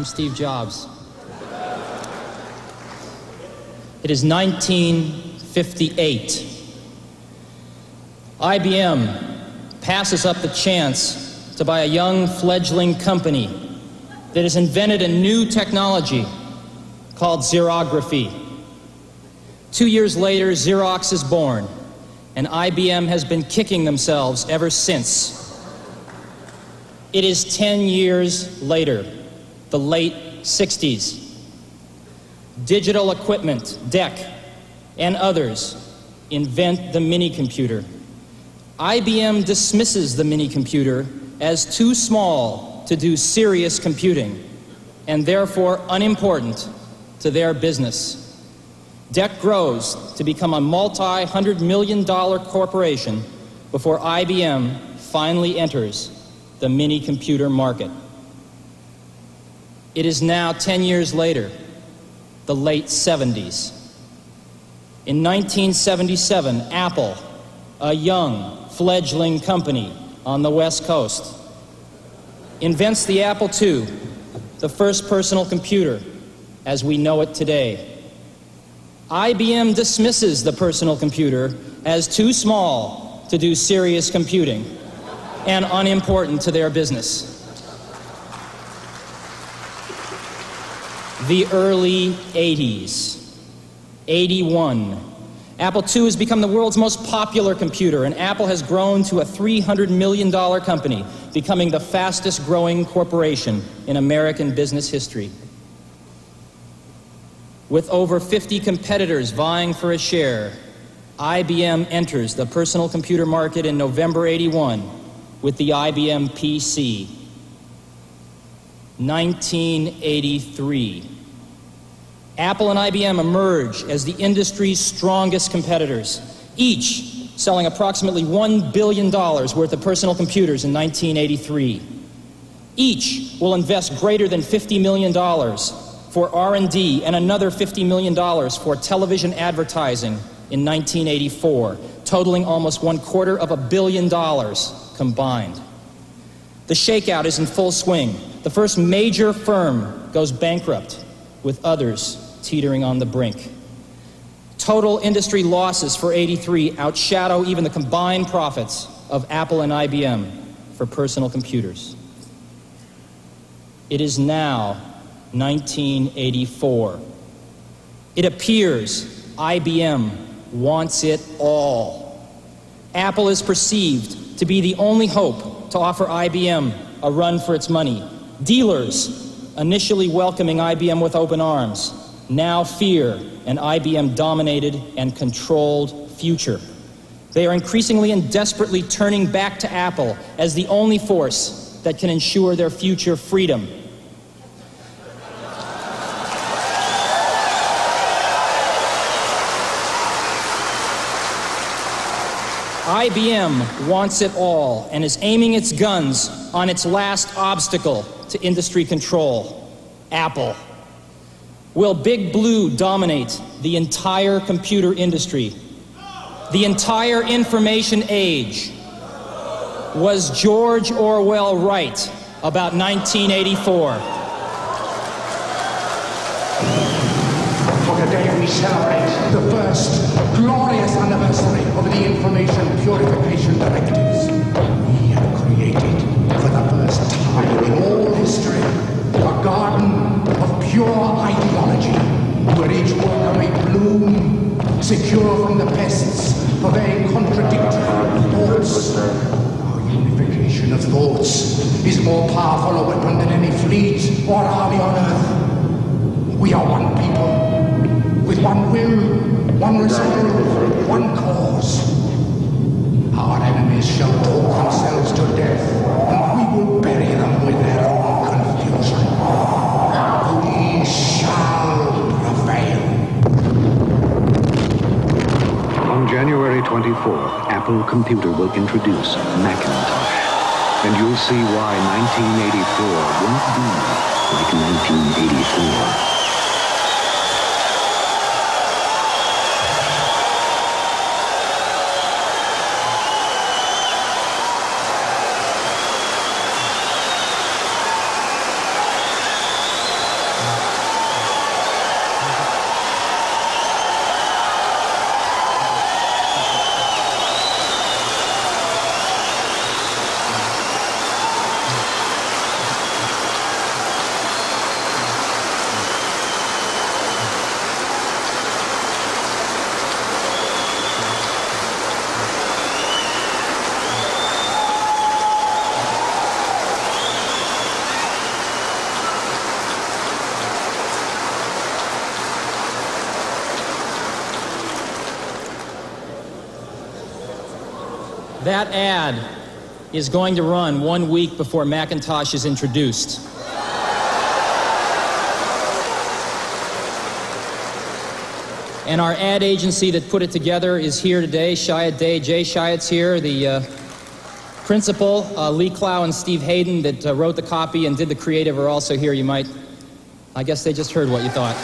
I'm Steve Jobs. It is 1958. IBM passes up the chance to buy a young fledgling company that has invented a new technology called xerography. 2 years later, Xerox is born, and IBM has been kicking themselves ever since. It is 10 years later, the late 60s. Digital Equipment, DEC, and others invent the mini-computer. IBM dismisses the mini-computer as too small to do serious computing, and therefore unimportant to their business. DEC grows to become a multi-hundred-million-dollar corporation before IBM finally enters the mini-computer market. It is now 10 years later, the late 70s. In 1977, Apple, a young, fledgling company on the West Coast, invents the Apple II, the first personal computer as we know it today. IBM dismisses the personal computer as too small to do serious computing and unimportant to their business. The early 80s. 81. Apple II has become the world's most popular computer, and Apple has grown to a $300 million company, becoming the fastest growing corporation in American business history. With over 50 competitors vying for a share, IBM enters the personal computer market in November '81 with the IBM PC. 1983. Apple and IBM emerge as the industry's strongest competitors, each selling approximately $1 billion worth of personal computers in 1983. Each will invest greater than $50 million for R&D and another $50 million for television advertising in 1984, totaling almost $250 million combined. The shakeout is in full swing. The first major firm goes bankrupt, with others teetering on the brink. Total industry losses for '83 outshadow even the combined profits of Apple and IBM for personal computers. It is now 1984. It appears IBM wants it all. Apple is perceived to be the only hope to offer IBM a run for its money. Dealers, initially welcoming IBM with open arms, now fear an IBM-dominated and controlled future. They are increasingly and desperately turning back to Apple as the only force that can ensure their future freedom. IBM wants it all and is aiming its guns on its last obstacle to industry control, Apple. Will Big Blue dominate the entire computer industry? The entire information age? Was George Orwell right about 1984? For today we celebrate the first glorious anniversary of the Information Purification Directives. We have created, for the first time in all history, a garden of pure ideology, where each worker may bloom, secure from the pests of vain contradictory thoughts. Our unification of thoughts is more powerful a weapon than any fleet or army on earth. We are one people, with one will, one resolve, one cause. Our enemies shall talk themselves to death, and we will bury them with their own confusion. We shall prevail. On January 24th, Apple Computer will introduce Macintosh. And you'll see why 1984 won't be like 1984. That ad is going to run 1 week before Macintosh is introduced. And our ad agency that put it together is here today. Shyatt Day, Jay Shyatt's here. The principal, Lee Clow and Steve Hayden, that wrote the copy and did the creative, are also here. You might, I guess they just heard what you thought.